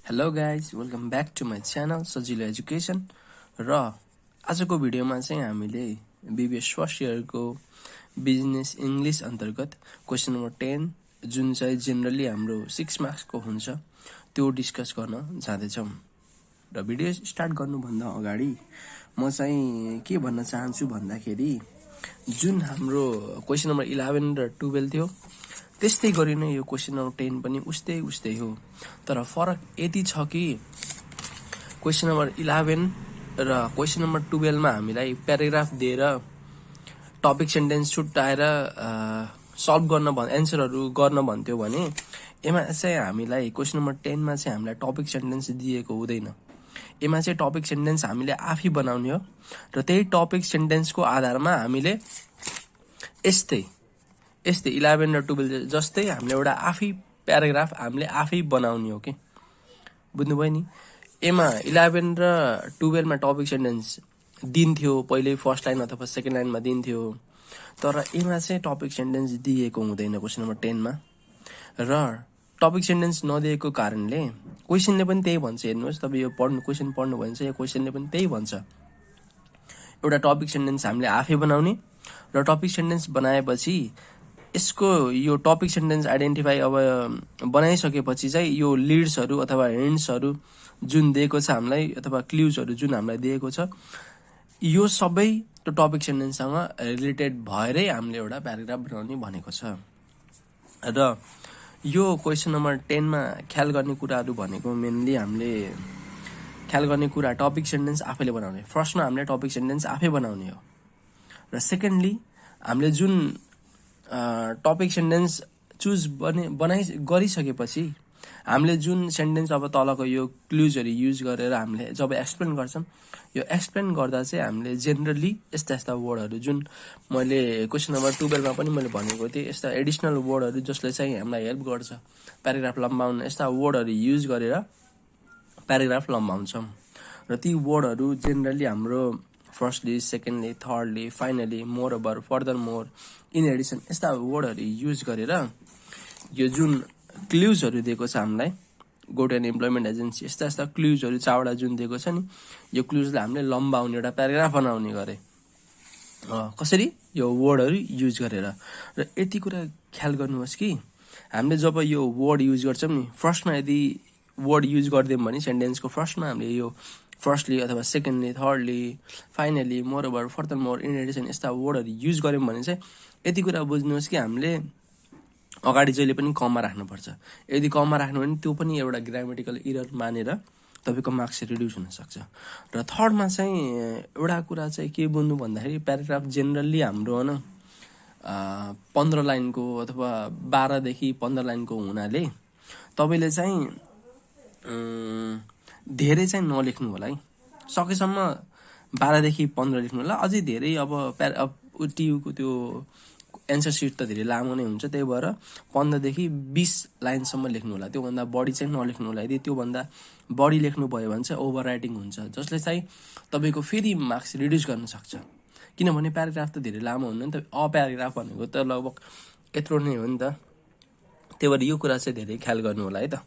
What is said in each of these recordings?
Hello guys welcome back to my channel Sajilo education र आजको भिडियोमा चाहिँ हामीले बिबिएस फर्स्ट इयरको बिजनेस इङ्ग्लिस अन्तर्गत क्वेसन नम्बर 10 जुन चाहिँ जेनरली हाम्रो 6 मार्क्सको हुन्छ त्यो डिस्कस गर्न जाँदैछौँ। र भिडियो स्टार्ट गर्नुभन्दा अगाडि म चाहिँ के भन्न चाहन्छु भन्दाखेरि जुन हाम्रो क्वेसन नम्बर 11 र 12 थियो त्यस्तै गरी नै यो क्वेसन नम्बर 10 पनि उस्तै हो, तर फरक यति छ कि क्वेसन नम्बर 11 र क्वेसन नम्बर 12 मा हामीलाई प्याराग्राफ दिएर टपिक सेन्टेन्स छुट्याएर सल्भ गर्न एन्सरहरू गर्न भन्थ्यो भने यसमा चाहिँ हामीलाई क्वेसन नम्बर 10 मा चाहिँ हामीलाई टपिक सेन्टेन्स दिएको हुँदैन। यसमा चाहिँ टपिक सेन्टेन्स हामीले आफै बनाउने हो र त्यही टपिक सेन्टेन्सको आधारमा हामीले यस्तै 11 र 12 जस्तै हामीले एउटा आफै प्याराग्राफ हामीले आफै बनाउने हो के, बुझ्नुभयो नि। एमा 11 र 12 मा टपिक सेन्टेन्स दिन्थ्यो, पहिले फर्स्ट लाइन अथवा सेकेन्ड लाइनमा दिन्थ्यो, तर एमा चाहिँ टपिक सेन्टेन्स दिएको हुँदैन क्वेसन नम्बर 10 मा। र टपिक सेन्टेन्स नदिएको कारणले क्वेसनले पनि त्यही भन्छ। हेर्नुहोस्, तपाईँ यो क्वेसन पढ्नु भयो भने चाहिँ यो क्वेसनले पनि त्यही भन्छ। एउटा टपिक सेन्टेन्स हामीले आफै बनाउने र टपिक सेन्टेन्स बनाएपछि यसको यो टपिक सेन्टेन्स आइडेन्टिफाई अब बनाइसकेपछि चाहिँ यो लिड्सहरू अथवा हिन्ट्सहरू जुन दिएको छ हामीलाई अथवा क्ल्युजहरू जुन हामीलाई दिएको छ यो सबै त्यो टपिक सेन्टेन्ससँग रिलेटेड भएरै हामीले एउटा प्याराग्राफ बनाउने भनेको छ। र यो क्वेसन नम्बर 10 मा ख्याल गर्ने कुराहरू भनेको मेनली हामीले ख्याल गर्ने कुरा टपिक सेन्टेन्स आफैले बनाउने। फर्स्टमा हामीले टपिक सेन्टेन्स आफै बनाउने हो र सेकेन्डली हामीले जुन टपिक सेन्टेन्स चुज गरिसकेपछि हामीले जुन सेन्टेन्स अब तलको यो क्लुजहरू युज गरेर हामीले जब एक्सप्लेन गर्छौँ, यो एक्सप्लेन गर्दा चाहिँ हामीले जेनरली यस्ता वर्डहरू जुन मैले क्वेसन नम्बर 12 मा पनि मैले भनेको थिएँ, यस्ता एडिसनल वर्डहरू जसले चाहिँ हामीलाई हेल्प गर्छ प्याराग्राफ लम्बाउन, यस्ता वर्डहरू युज गरेर प्याराग्राफ लम्बाउँछौँ। र ती वर्डहरू जेनरली हाम्रो firstly, secondly, thirdly, finally, more over, furthermore, in Edison यस्ता वर्डहरू युज गरेर यो जुन क्ल्युजहरू दिएको छ हामीलाई, go to an employment agency, यस्ता क्ल्युजहरू 4वटा जुन दिएको छ नि, यो क्ल्युजलाई हामीले लम्बाउने एउटा प्याराग्राफ बनाउने गरे। कसरी? यो वर्डहरू युज गरेर। र यति कुरा ख्याल गर्नुहोस् कि हामीले जब यो वर्ड युज गर्छौँ नि, फर्स्टमा यदि वर्ड युज गरिदियौँ भने सेन्टेन्सको फर्स्टमा हामीले यो फर्स्टली अथवा secondly, thirdly, finally, more over, furthermore, in Edison यस्ता वर्डहरू युज गऱ्यौँ भने चाहिँ यति कुरा बुझ्नुहोस् कि हामीले अगाडि जहिले पनि कममा राख्नुपर्छ। यदि कममा राख्नु भने त्यो पनि एउटा ग्रामेटिकल इरर मानेर तपाईँको मार्क्स रिड्युस हुनसक्छ। र थर्डमा चाहिँ एउटा कुरा चाहिँ के बुझ्नु भन्दाखेरि प्याराग्राफ जेनरली हाम्रो 15 लाइनको अथवा 12 देखि 15 लाइनको हुनाले तपाईँले चाहिँ धेरै चाहिँ नलेख्नु होला है। सकेसम्म 12 देखि 15 लेख्नु होला। अझै धेरै अब टियुको त्यो एन्सर सिट त धेरै लामो नै हुन्छ, त्यही भएर 15 देखि 20 लाइनसम्म लेख्नु होला। त्योभन्दा बढी चाहिँ नलेख्नु होला। यदि त्योभन्दा बढी लेख्नु भयो भने चाहिँ ओभर राइटिङ हुन्छ, जसले चाहिँ तपाईँको फेरि मार्क्स रिड्युस गर्न सक्छ। किनभने प्याराग्राफ त धेरै लामो हुन्न नि त, प्याराग्राफ भनेको त लगभग यत्रो नै हो नि त। त्यही भएर यो कुरा चाहिँ धेरै ख्याल गर्नु होला है त।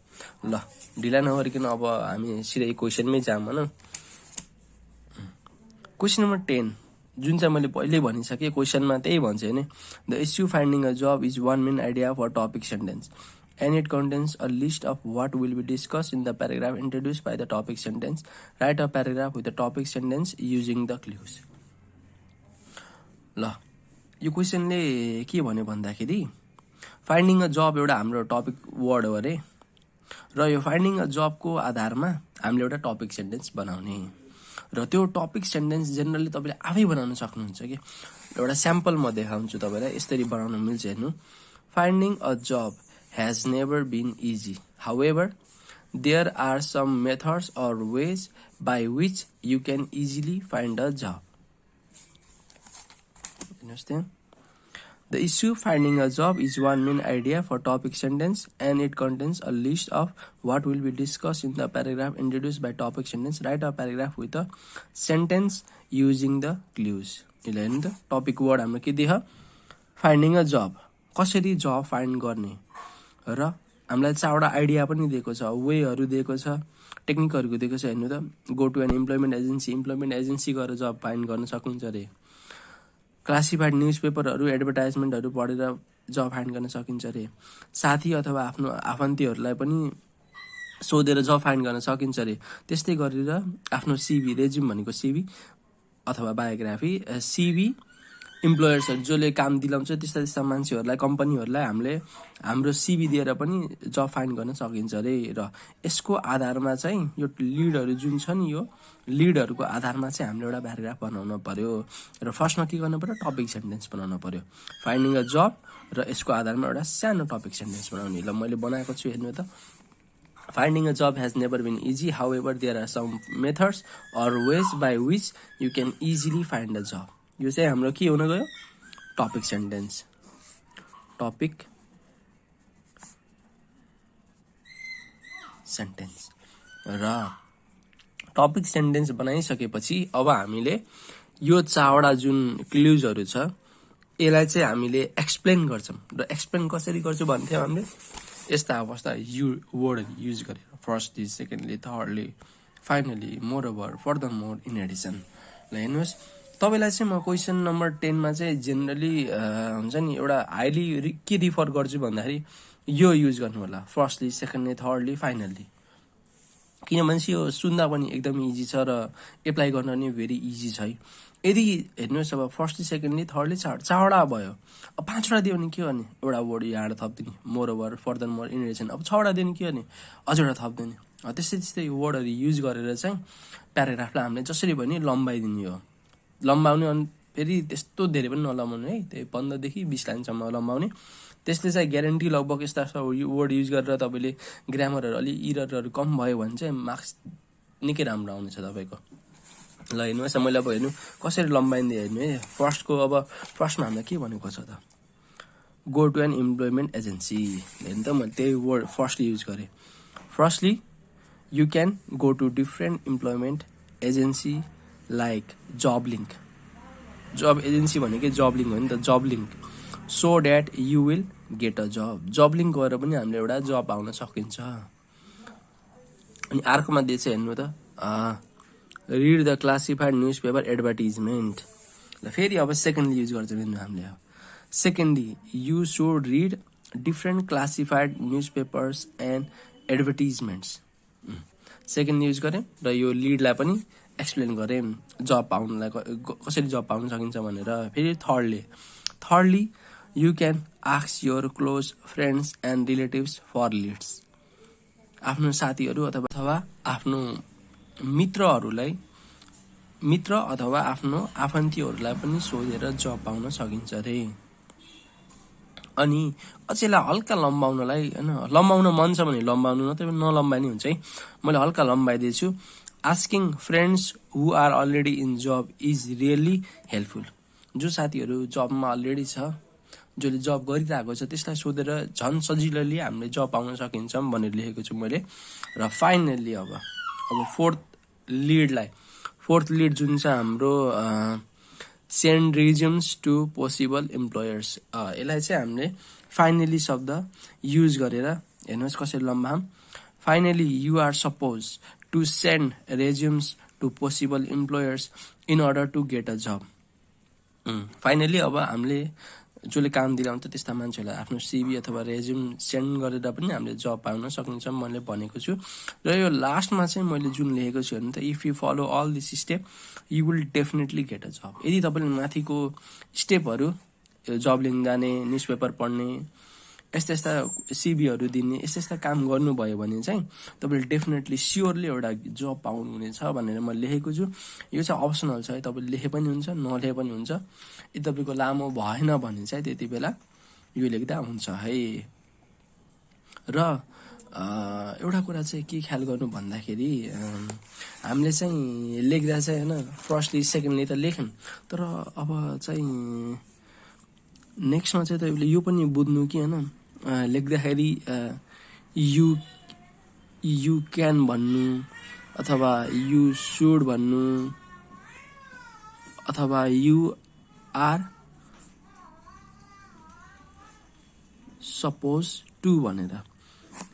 ल, ढिला नगरिकन अब हामी सिधै क्वेसनमै जाऊँ भनौँ। क्वेसन नम्बर 10 जुन चाहिँ मैले पहिल्यै भनिसकेँ, क्वेसनमा त्यही भन्छ होइन, the issue finding a job is one main idea for topic sentence and it contains a list of what will be discussed in the paragraph introduce by the topic sentence, write a paragraph with the topic sentence using the clues. ल, यो क्वेसनले के भन्यो भन्दाखेरि finding a जब एउटा हाम्रो topic word हो अरे, र यो फाइन्डिङ अ जबको आधारमा हामीले एउटा टपिक सेन्टेन्स बनाउने। र त्यो टपिक सेन्टेन्स जेनरली तपाईँले आफै बनाउन सक्नुहुन्छ कि। एउटा स्याम्पल म देखाउँछु तपाईँलाई, यसरी बनाउन मिल्छ। हेर्नु, finding a job has never been easy, however there are some methods or ways by which you can easily find a job. हेर्नुहोस् त्यहाँ, the issue finding a job is one main idea for topic sentence and it contains a list of what will be discussed in the paragraph introduced by topic sentence. Write a paragraph with a sentence using the clues. हेर्नु त, topic word हाम्रो के दियो, finding a जब। कसरी जब find गर्ने र हामीलाई 4वटा idea पनि दिएको छ, वेहरू दिएको छ, टेक्निकहरूको दिएको छ। हेर्नु त, go to an employment agency गएर जब फाइन्ड गर्न सकिन्छ अरे। क्लासिफाइड न्युज पेपरहरू, एडभर्टाइजमेन्टहरू पढेर जब फाइन्ड गर्न सकिन्छ अरे। साथी अथवा आफ्नो आफन्तीहरूलाई पनि सोधेर जब फाइन्ड गर्न सकिन्छ अरे। त्यस्तै गरेर आफ्नो सिभी, रेज्युम भनेको सिभी अथवा बायोग्राफी, सिभी इम्प्लोयर्सहरू जसले काम दिलाउँछ त्यस्ता मान्छेहरूलाई, कम्पनीहरूलाई हामीले हाम्रो सिभी दिएर पनि जब फाइन्ड गर्न सकिन्छ अरे। र यसको आधारमा चाहिँ यो लिडहरू जुन छ नि, यो लिडहरूको आधारमा चाहिँ हामीले एउटा प्याराग्राफ बनाउन पर्यो। र फर्स्टमा के गर्नु पर्यो, टपिक सेन्टेन्स बनाउन पर्यो। फाइन्डिङ अ जब र यसको आधारमा एउटा सानो टपिक सेन्टेन्स बनाउने। ल मैले बनाएको छु, हेर्नु त। Finding a job has never been easy. However, there are some methods or ways by which you can easily find a job. यो चाहिँ हाम्रो के हुन गयो, टपिक सेन्टेन्स। टपिक सेन्टेन्स र टपिक सेन्टेन्स बनाइसकेपछि अब हामीले यो 4वटा जुन क्लुजहरू छ यसलाई चाहिँ हामीले एक्सप्लेन गर्छौँ। र एक्सप्लेन कसरी गर्छौँ भन्थ्यौँ हामीले, यस्ता अवस्था वर्ड युज गरेर, firstly, secondly, thirdly, finally, more over, furthermore, in Edison. ल हेर्नुहोस्, तपाईँलाई चाहिँ म क्वेसन नम्बर 10 मा चाहिँ जेनरली हुन्छ नि, एउटा हाइली के रिफर गर्छु भन्दाखेरि यो युज गर्नु होला, फर्स्टली, सेकेन्डली, थर्डली, फाइनल्ली। किनभने यो सुन्दा पनि एकदम इजी छ र एप्लाई गर्न पनि भेरी इजी छ है। यदि हेर्नुहोस्, अब फर्स्टली, सेकेन्डली, थर्डली 4वटा भयो, अब 5वटा दियो भने के गर्ने, एउटा वर्ड यहाँ थपिदिने, moreover, furthermore, in addition. अब 6वटा दियो भने के गर्ने, अझ एउटा थपिदिने। त्यस्तै वर्डहरू युज गरेर चाहिँ प्याराग्राफलाई हामीले जसरी पनि लम्बाइदिने हो। लम्बाउने अनि फेरि त्यस्तो धेरै पनि नलम्बाउने है, त्यही 15 देखि 20 लाइनसम्म लम्बाउने। त्यसले चाहिँ ग्यारेन्टी लगभग यस्ता वर्ड युज गरेर तपाईँले ग्रामरहरू अलि इररहरू कम भयो भने चाहिँ मार्क्स निकै राम्रो आउनेछ तपाईँको। ल हेर्नुहोस्, मैले अब हेर्नु कसरी लम्बाइदिएँ हेर्नु है। फर्स्टमा हामीलाई के भनेको छ त, go to an employment agency. हेर्नु त, मैले त्यही वर्ड फर्स्टली युज गरेँ। Firstly, you can go to different employment agency like job link. Job agency भनेकै जब लिङ्क हो नि त, job link, so that you will get a job. Job link गएर पनि हामीले एउटा जब पाउन सकिन्छ। अनि अर्कोमा दिएछ, हेर्नु त, read the classified newspaper advertisement. ल फेरि अब सेकेन्डली युज गर्छौँ हेर्नु हामीले। Secondly, you should read different classified newspapers and advertisements. Second use गरेँ र यो लिडलाई पनि एक्सप्लेन गरेँ, जब पाउनलाई कसरी जब पाउन सकिन्छ भनेर। फेरि thirdly, you can ask your close friends and relatives for leads. आफ्नो साथीहरू अथवा आफ्नो मित्र अथवा आफ्नो आफन्तीहरूलाई पनि सोधेर जब पाउन सकिन्छ अरे। अनि अझैलाई हल्का लम्बाउनलाई, होइन, लम्बाउन मन छ भने लम्बाउनु, नत्र नलम्बाइ नै हुन्छ है। मैले हल्का लम्बाइदिएछु। Asking friends who are already in job is really helpful. जो साथीहरू जबमा अलरेडी छ, जसले जब गरिरहेको छ, त्यसलाई सोधेर झन् सजिलोले हामीले जब पाउन सकिन्छ भनेर लेखेको छु मैले। र फाइनल्ली अब फोर्थ लिड जुन छ हाम्रो, send resumes to possible employers. यसलाई चाहिँ हामीले फाइनली शब्द युज गरेर, हेर्नुहोस् कसरी लम्बाम। Finally, you are suppose to send resumes to possible employers in order to get a job. Finally अब हामीले जसले काम दिलाउँछ त्यस्ता मान्छेहरूलाई आफ्नो सिभी अथवा रेज्युम सेन्ड गरेर पनि हामीले जब पाउन सकिन्छ मैले भनेको छु। र यो लास्टमा चाहिँ मैले जुन लेखेको छु भने त, if you follow all this step you will definitely get a job. यदि तपाईँले माथिको स्टेपहरू, जब लिन जाने, न्युज पेपर पढ्ने, यस्ता सिभीहरू दिने, यस्ता काम गर्नुभयो भने चाहिँ तपाईँले डेफिनेटली स्योरली एउटा जब पाउनुहुनेछ भनेर मैले लेखेको छु। यो चाहिँ अप्सनल छ है, तपाईँले लेखे पनि हुन्छ, नलेखे पनि हुन्छ। यदि तपाईँको लामो भएन भने चाहिँ त्यति बेला यो लेख्दा हुन्छ है। र एउटा कुरा चाहिँ के ख्याल गर्नु भन्दाखेरि, हामीले चाहिँ लेख्दा चाहिँ, होइन, फर्स्टली सेकेन्डली त लेख्यौँ, तर अब चाहिँ नेक्स्टमा चाहिँ तपाईँले यो पनि बुझ्नु कि, होइन, लेख्दाखेरि यु क्यान भन्नु अथवा यु सुड भन्नु अथवा यु आर सपोज टु भनेर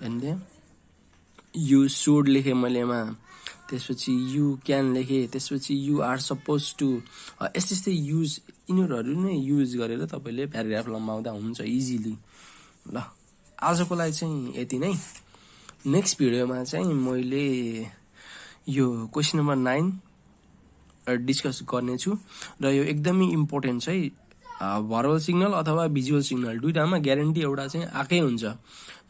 भन्ने यु सुड लेखेँ मैले यहाँ, त्यसपछि यु क्यान लेखेँ, त्यसपछि यु आर सपोज टु, यस्तै यस्तै युज यिनीहरू नै युज गरेर तपाईँले प्याराग्राफ लम्बाउँदा हुन्छ इजिली। ल आजको लागि चाहिँ यति नै। नेक्स्ट भिडियोमा चाहिँ मैले यो क्वेसन नम्बर 9 डिस्कस गर्नेछु र यो एकदमै इम्पोर्टेन्ट चाहिँ भर्बल सिग्नल अथवा भिजुअल सिग्नल दुईटामा ग्यारेन्टी एउटा चाहिँ आएकै हुन्छ।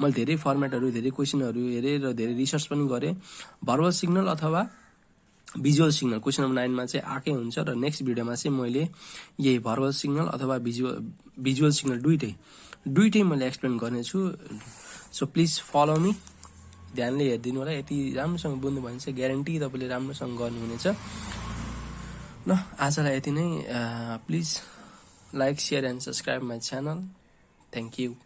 मैले धेरै फर्मेटहरू, धेरै क्वेसनहरू हेरेँ र धेरै रिसर्च पनि गरेँ। भर्बल सिग्नल अथवा भिजुअल सिग्नल क्वेसन नम्बर 9 मा चाहिँ आएकै हुन्छ र नेक्स्ट भिडियोमा चाहिँ मैले यही भर्बल सिग्नल अथवा भिजुअल सिग्नल दुइटै मैले एक्सप्लेन गर्नेछु। सो प्लिज फलो मी, ध्यानले हेरिदिनु होला। यति राम्रोसँग बुझ्नु भयो भने चाहिँ ग्यारेन्टी तपाईँले राम्रोसँग गर्नुहुनेछ। ल आजलाई यति नै। Please like, share and subscribe my channel. Thank you.